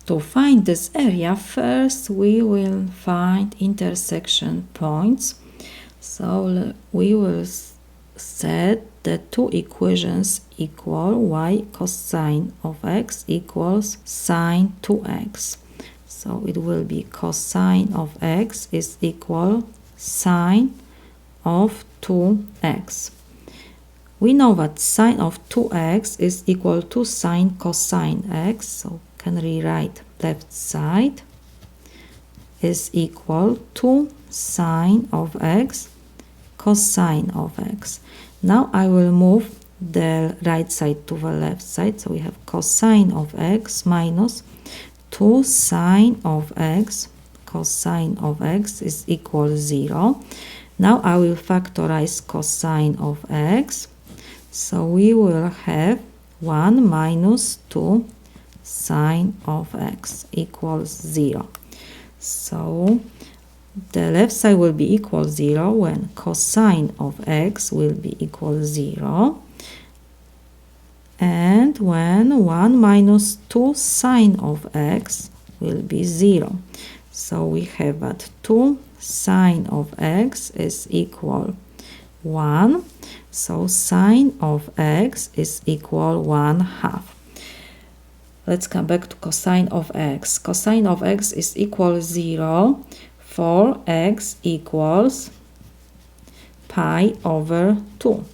To find this area, first we will find intersection points. So we will set the two equations equal y cosine of x equals sine 2x. So it will be cosine of x is equal sine of 2x. We know that sine of 2x is equal to sine cosine x, so can rewrite left side is equal to sine of x cosine of x. Now I will move the right side to the left side, so we have cosine of x minus 2 sine of x cosine of x is equal 0. Now I will factorize cosine of x, so we will have 1 minus 2 sine of x equals 0. So the left side will be equal 0 when cosine of x will be equal 0, and when 1 minus 2 sine of x will be 0. So we have that 2 sine of x is equal 1. So sine of x is equal 1/2. Let's come back to cosine of x. Cosine of x is equal 0 for x equals pi over 2.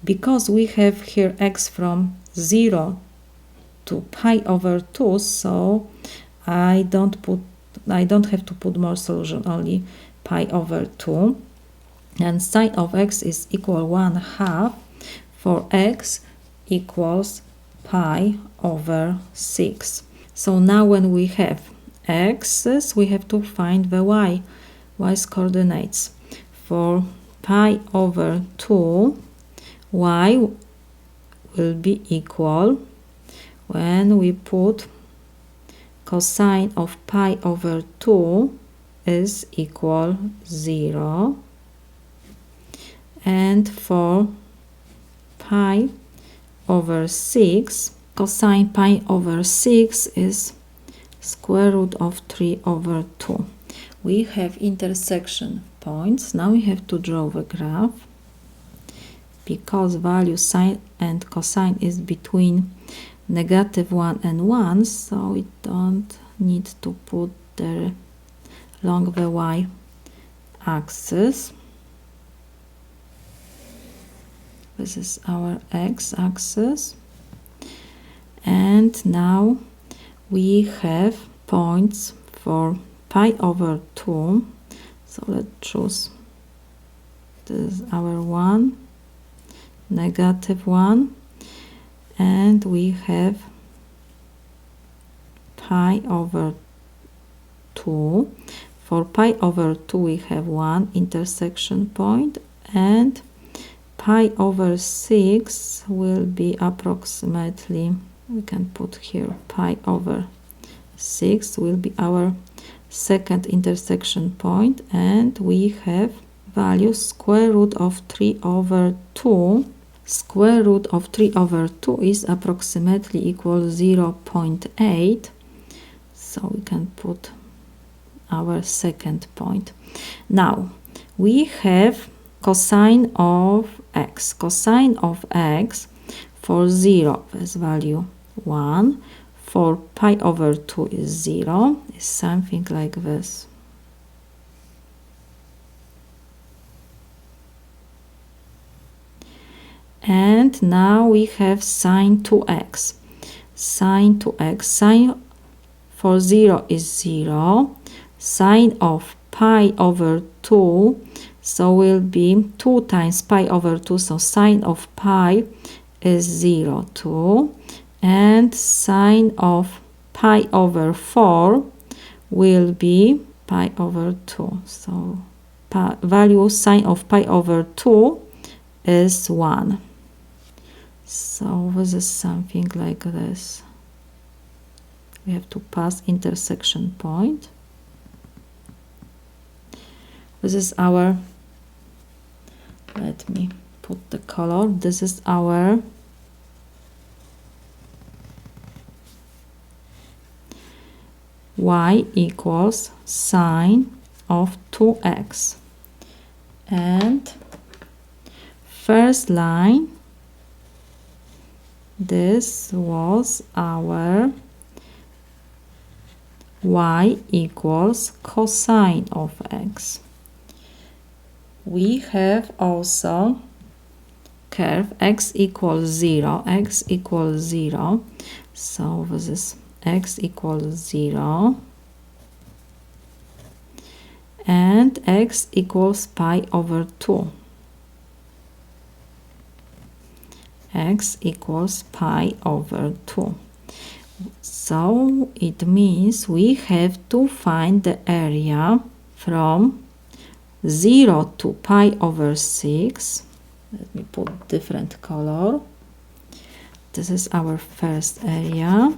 Because we have here x from 0 to pi over 2, so I don't have to put more solution, only pi over 2. And sine of x is equal 1/2 for x equals pi over 6. So now when we have x's, we have to find the y's coordinates. For pi over 2, y will be equal when we put cosine of pi over 2 is equal 0, and for pi over 6, cosine pi over 6 is square root of 3 over 2. We have intersection points. Now we have to draw the graph. Because value sine and cosine is between -1 and 1, so we don't need to put there along the y-axis. This is our x-axis. And now we have points for pi over 2. So let's choose. This is our 1, -1, and we have pi over 2. For pi over 2 we have 1 intersection point, and pi over 6 will be approximately, we can put here pi over 6 will be our second intersection point, and we have value square root of 3 over 2. Square root of 3 over 2 is approximately equal 0.8, so we can put our second point. Now we have cosine of x. Cosine of x for 0 is value 1, for pi over 2 is 0, is something like this. And now we have sine 2x. Sine 2x, sine for 0 is 0, sine of pi over 2, so will be 2 times pi over 2, so sine of pi is 0, 2, and sine of pi over 4 will be pi over 2. So value sine of pi over 2 is 1. So this is something like this. We have to pass intersection point. This is our, let me put the color, this is our y equals sine of 2x. And first line, this was our y equals cosine of x. We have also curve x equals 0, x equals 0. So this is x equals 0. And x equals pi over 2. X equals pi over 2. So it means we have to find the area from 0 to pi over 6. Let me put different color. This is our first area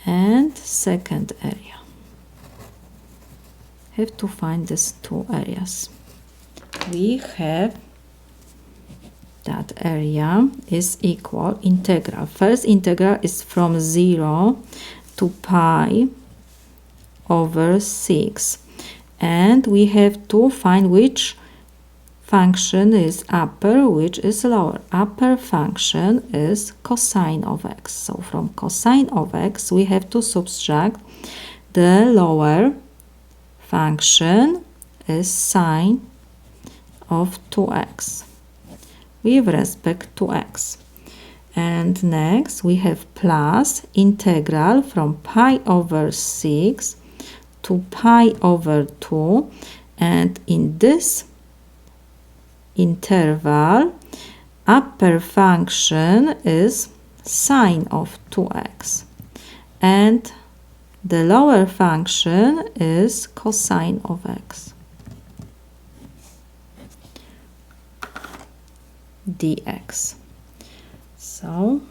and second area. Have to find these two areas. We have that area is equal integral. First integral is from 0 to pi over 6. And we have to find which function is upper, which is lower. Upper function is cosine of x. So from cosine of x, we have to subtract the lower function is sine of 2x with respect to x. And next we have plus integral from pi over 6 to pi over 2, and in this interval upper function is sine of 2x and the lower function is cosine of x dx. So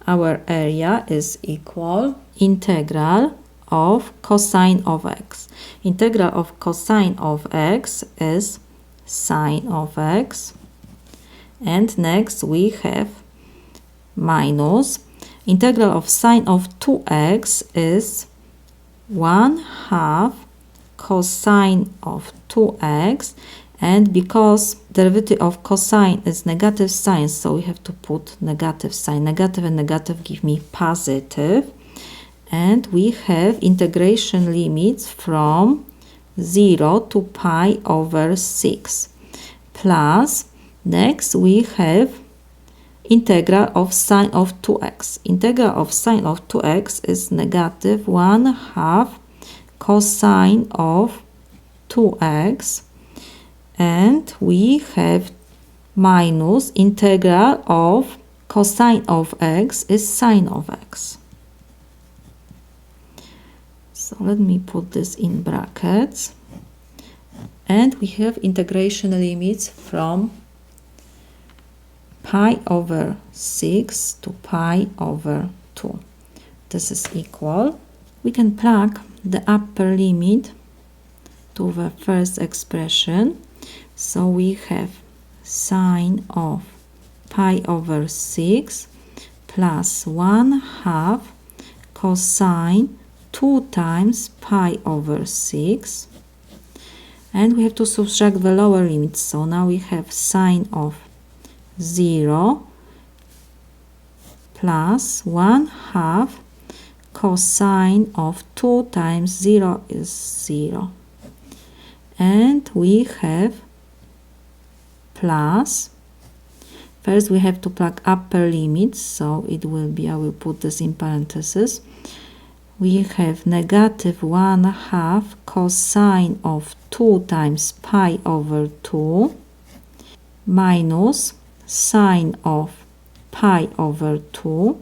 our area is equal integral of cosine of x. Integral of cosine of x is sine of x. And next we have minus integral of sine of 2x is 1/2 cosine of 2x, and because derivative of cosine is negative sign, so we have to put negative sign. Negative and negative give me positive. And we have integration limits from 0 to pi over 6. Plus, next we have integral of sine of 2x. Integral of sine of 2x is negative 1/2 cosine of 2x. And we have minus integral of cosine of x is sine of x. So let me put this in brackets. And we have integration limits from pi over 6 to pi over 2. This is equal. We can plug the upper limit to the first expression. So we have sine of pi over 6 plus 1/2 cosine 2 times pi over 6. And we have to subtract the lower limit. So now we have sine of 0 plus 1/2 cosine of 2 times 0 is 0. And we have plus, first we have to plug upper limits, so it will be, I will put this in parentheses. We have negative 1/2 cosine of 2 times pi over 2 minus sine of pi over 2,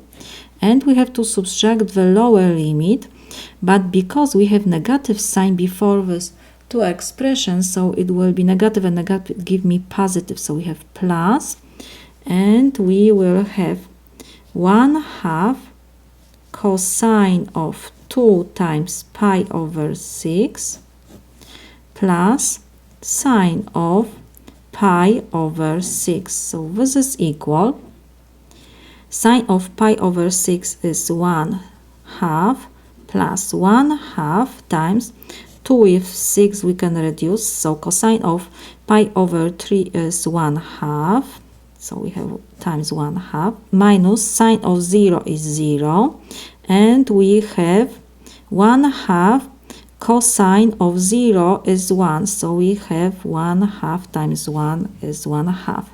and we have to subtract the lower limit, but because we have negative sign before this two expressions, so it will be negative and negative give me positive, so we have plus, and we will have 1/2 cosine of 2 times pi over 6 plus sine of pi over 6. So this is equal. Sine of pi over 6 is 1/2 half plus 1/2 times 2 with 6 we can reduce, so cosine of pi over 3 is 1/2, so we have times 1/2, minus sine of 0 is 0, and we have 1/2 cosine of 0 is 1, so we have 1/2 times 1 is 1/2.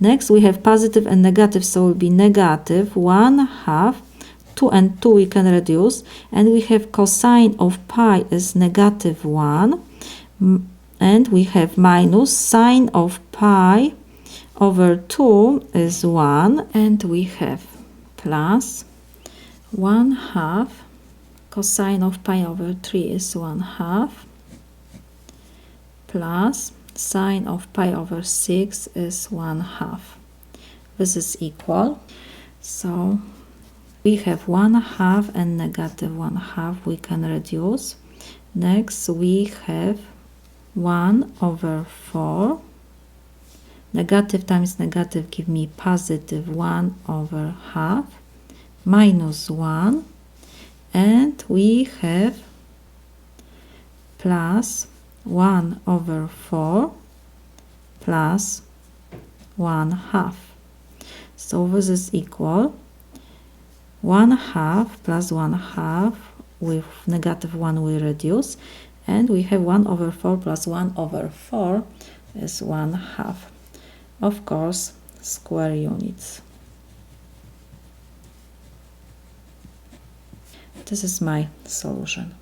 Next we have positive and negative, so it will be negative 1/2. 2 and 2 we can reduce, and we have cosine of pi is negative 1, and we have minus sine of pi over 2 is 1, and we have plus 1/2 cosine of pi over 3 is 1/2 plus sine of pi over 6 is 1/2. This is equal. So we have 1/2 and negative 1/2 we can reduce. Next we have 1/4. Negative times negative give me positive 1/2 minus 1, and we have plus 1/4 plus 1/2. So this is equal 1/2 plus 1/2, with negative 1 we reduce, and we have 1/4 plus 1/4 is 1/2. Of course, square units. This is my solution.